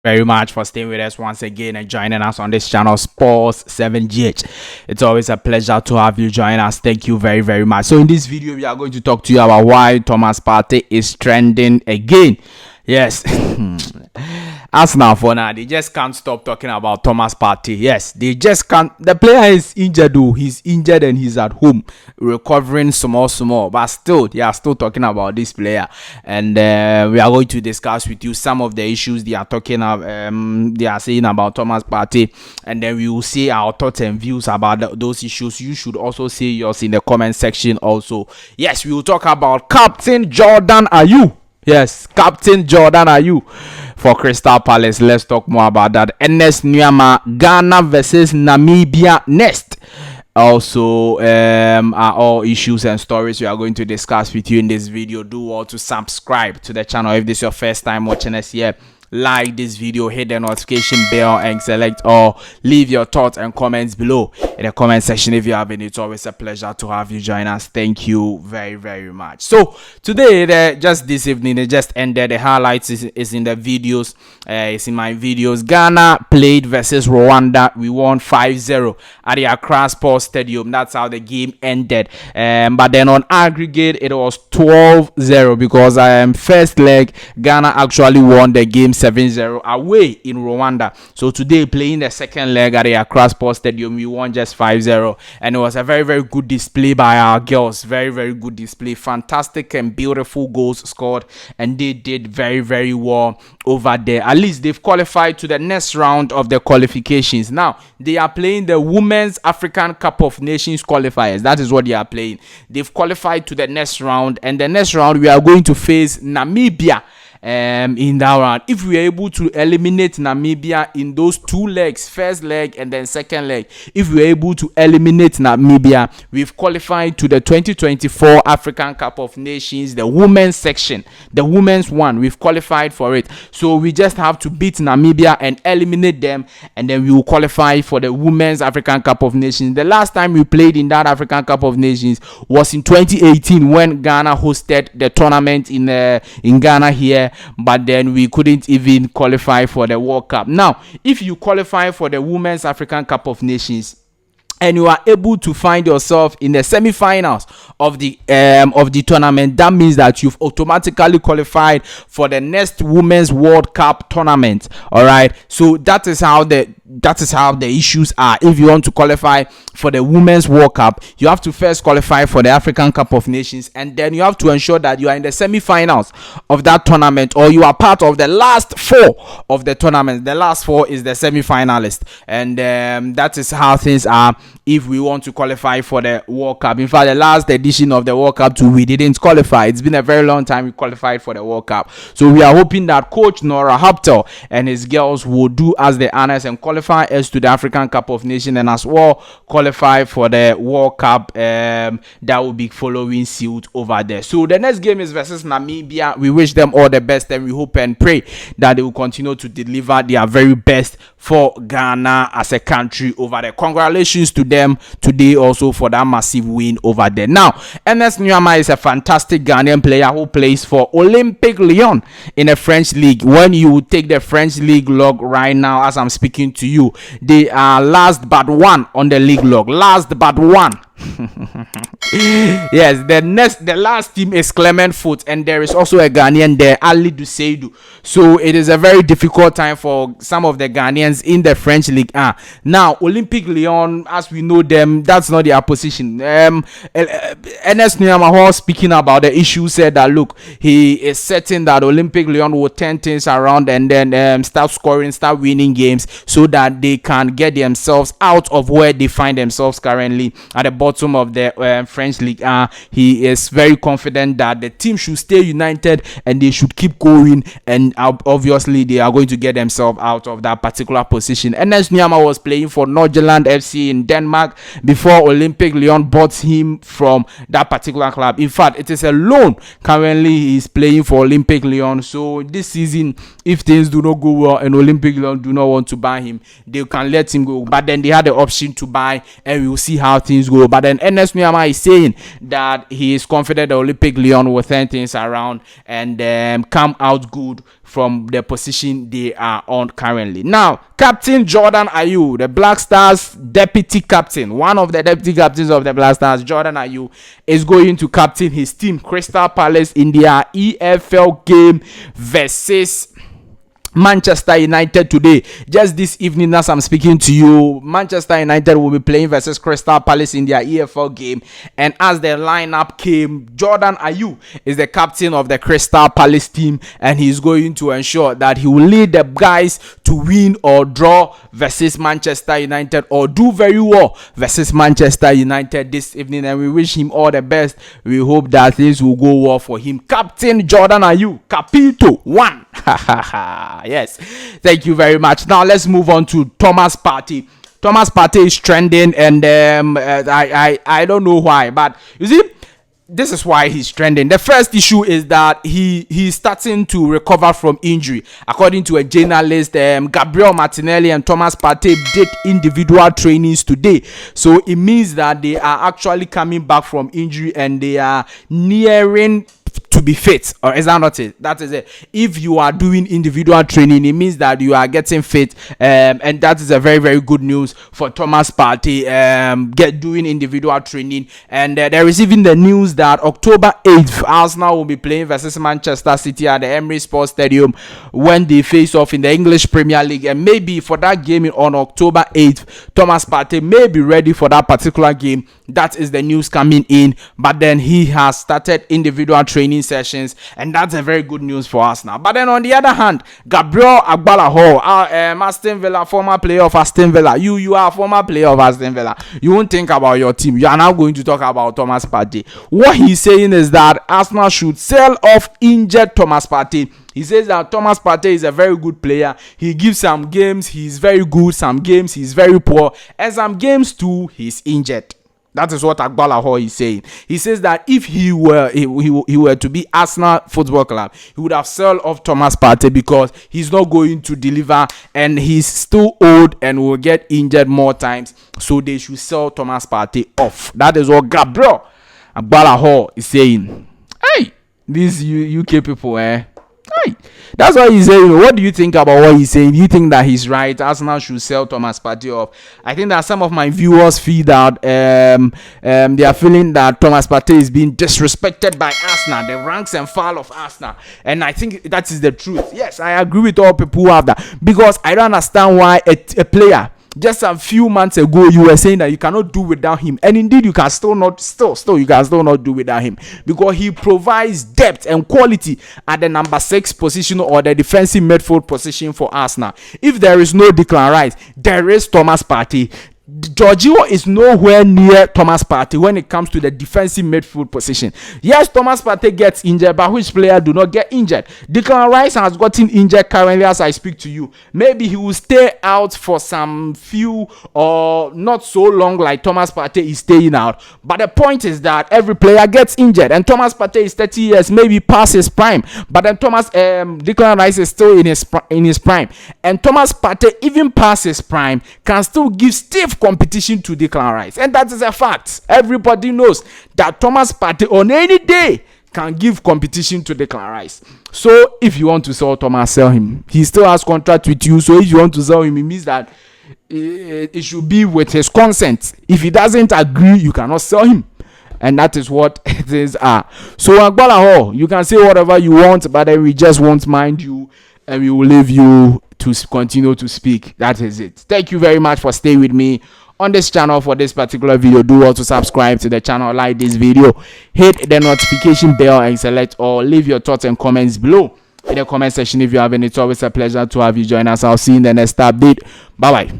Very much for staying with us once again and joining us on this channel, Sports 7GH. It's always a pleasure to have you join us. Thank you very, very much. So in this video, we are going to talk to you about why Thomas Partey is trending again. Yes. As now for now, they just can't stop talking about Thomas Partey. Yes, they just can't. The player is injured though. He's injured and he's at home recovering small. But still, they are still talking about this player. And we are going to discuss with you some of the issues they are talking about. They are saying about Thomas Partey. And then we will see our thoughts and views about those issues. You should also say yours in the comment section also. Yes, we will talk about Captain Jordan Ayew. Yes, Captain Jordan Ayew for Crystal Palace. Let's talk more about that. Ernest Nuamah, Ghana versus Namibia next. Also, are all issues and stories we are going to discuss with you in this video. Do all to subscribe to the channel if this is your first time watching us here. Like this video, hit the notification bell and select all. Leave your thoughts and comments below in the comment section if you have any. It's always a pleasure to have you join us. Thank you very, very much. So today, just this evening, they just ended. The highlights is in the videos. It's in my videos. Ghana played versus Rwanda. We won 5-0 at the Accra Sports Stadium. That's how the game ended. But then on aggregate, it was 12-0 because first leg, Ghana actually won the game 7-0 away in Rwanda. So today, playing the second leg at the Accra Sports Stadium, we won just 5-0, and it was a very, very good display by our girls. Very, very good display. Fantastic and beautiful goals scored, and they did very, very well over there. At least they've qualified to the next round of the qualifications. Now they are playing the Women's African Cup of Nations qualifiers. That is what they are playing. They've qualified to the next round, and the next round we are going to face Namibia. In that round, if we are able to eliminate Namibia in those two legs, first leg and then second leg, if we are able to eliminate Namibia, we've qualified to the 2024 African Cup of Nations, the women's section, the women's one. We've qualified for it, so we just have to beat Namibia and eliminate them, and then we will qualify for the Women's African Cup of Nations. The last time we played in that African Cup of Nations was in 2018 when Ghana hosted the tournament in Ghana here. But then we couldn't even qualify for the World Cup. Now, if you qualify for the Women's African Cup of Nations and you are able to find yourself in the semi-finals of the tournament, that means that you've automatically qualified for the next Women's World Cup tournament. All right, so that is how the issues are. If you want to qualify for the Women's World Cup, you have to first qualify for the African Cup of Nations, and then you have to ensure that you are in the semi-finals of that tournament, or you are part of the last four of the tournament. The last four is the semi-finalist, and that is how things are if we want to qualify for the World Cup. In fact, the last edition of the World Cup too, we didn't qualify. It's been a very long time we qualified for the World Cup. So we are hoping that Coach Nora Haptel and his girls will do us the honors and qualify us to the African Cup of Nations, and as well qualify for the World Cup that will be following suit over there. So the next game is versus Namibia. We wish them all the best, and we hope and pray that they will continue to deliver their very best for Ghana as a country over there. Congratulations to them today also for that massive win over there. Now, Ernest Nuamah is a fantastic Ghanaian player who plays for Olympique Lyon in the French league. When you take the French league log right now as I'm speaking to you, they are last but one on the league log. Last but one. Yes, the last team is Clement Foot, and there is also a Ghanaian there, Ali Duseidu. So it is a very difficult time for some of the Ghanaians in the French league. Now Olympique Lyon, as we know them, that's not their position. Ernest Nuamah, speaking about the issue, said that look, he is certain that Olympique Lyon will turn things around and then start scoring, start winning games, so that they can get themselves out of where they find themselves currently at the bottom of the French league. He is very confident that the team should stay united and they should keep going, and obviously they are going to get themselves out of that particular position. Ernest Nuamah was playing for Nordsjælland FC in Denmark before Olympique Lyon bought him from that particular club. In fact, it is a loan. Currently he is playing for Olympique Lyon. So this season, if things do not go well and Olympique Lyon do not want to buy him, they can let him go, but then they had the option to buy, and we will see how things go. But then Ernest Nuamah is saying that he is confident the Olympic Lyon will turn things around and come out good from the position they are on currently. Now, Captain Jordan Ayew, the Black Stars deputy captain, one of the deputy captains of the Black Stars, Jordan Ayew, is going to captain his team, Crystal Palace, in their EFL game versus Manchester United today. Just this evening as I'm speaking to you, Manchester United will be playing versus Crystal Palace in their EFL game, and as the lineup came, Jordan Ayew is the captain of the Crystal Palace team, and he's going to ensure that he will lead the guys to win or draw versus Manchester United, or do very well versus Manchester United this evening, and we wish him all the best. We hope that things will go well for him. Captain Jordan Ayew, Capito 1. Yes, thank you very much. Now let's move on to Thomas Partey. Thomas Partey is trending, and I don't know why, but you see, this is why he's trending. The first issue is that he's starting to recover from injury. According to a journalist, Gabriel Martinelli and Thomas Partey did individual trainings today, so it means that they are actually coming back from injury and they are nearing to be fit. Or is that not it? That is it. If you are doing individual training, it means that you are getting fit, and that is a very, very good news for Thomas Partey. Doing individual training, and there is even the news that October 8th Arsenal will be playing versus Manchester City at the Emirates Sports Stadium when they face off in the English Premier League, and maybe for that game on October 8th Thomas Partey may be ready for that particular game. That is the news coming in, but then he has started individual training sessions, and that's a very good news for us now. But then on the other hand, Gabriel Agbalaho, Aston Villa, former player of Aston Villa, you are a former player of Aston Villa, you won't think about your team, you are now going to talk about Thomas Partey. What he's saying is that Arsenal should sell off injured Thomas Partey. He says that Thomas Partey is a very good player. He gives some games he's very good, some games he's very poor, and some games too he's injured. That is what Agbalaho is saying. He says that if he were to be Arsenal Football Club, he would have sold off Thomas Partey because he's not going to deliver and he's still old and will get injured more times. So they should sell Thomas Partey off. That is what Gabriel Agbalaho is saying. Hey, these UK people, Hey, that's what he's saying. What do you think about what he's saying? Do you think that he's right? Arsenal should sell Thomas Partey off. I think that some of my viewers feel that they are feeling that Thomas Partey is being disrespected by Arsenal, the ranks and file of Arsenal, and I think that is the truth. Yes, I agree with all people who have that, because I don't understand why a player, just a few months ago you were saying that you cannot do without him, and indeed you can still not do without him, because he provides depth and quality at the number 6 position or the defensive midfield position for Arsenal. If there is no Declan Rice, there is Thomas Partey. Jorginho is nowhere near Thomas Partey when it comes to the defensive midfield position. Yes, Thomas Partey gets injured, but which player do not get injured? Declan Rice has gotten injured currently as I speak to you. Maybe he will stay out for some few or not so long like Thomas Partey is staying out. But the point is that every player gets injured, and Thomas Partey is 30 years, maybe past his prime. But then Declan Rice is still in his prime, and Thomas Partey, even past his prime, can still give stiff competition to Declan Rice, and that is a fact. Everybody knows that Thomas Partey on any day can give competition to Declan Rice. So if you want to sell Thomas, sell him. He still has contract with you, so if you want to sell him, it means that it should be with his consent. If he doesn't agree, you cannot sell him, and that is what things are. So Agbalaho, you can say whatever you want, but then we just won't mind you, and we will leave you to continue to speak. That is it. Thank you very much for staying with me on this channel for this particular video. Do also subscribe to the channel, like this video, hit the notification bell, and select all. Leave your thoughts and comments below in the comment section if you have any. It's always a pleasure to have you join us. I'll see you in the next update. Bye bye.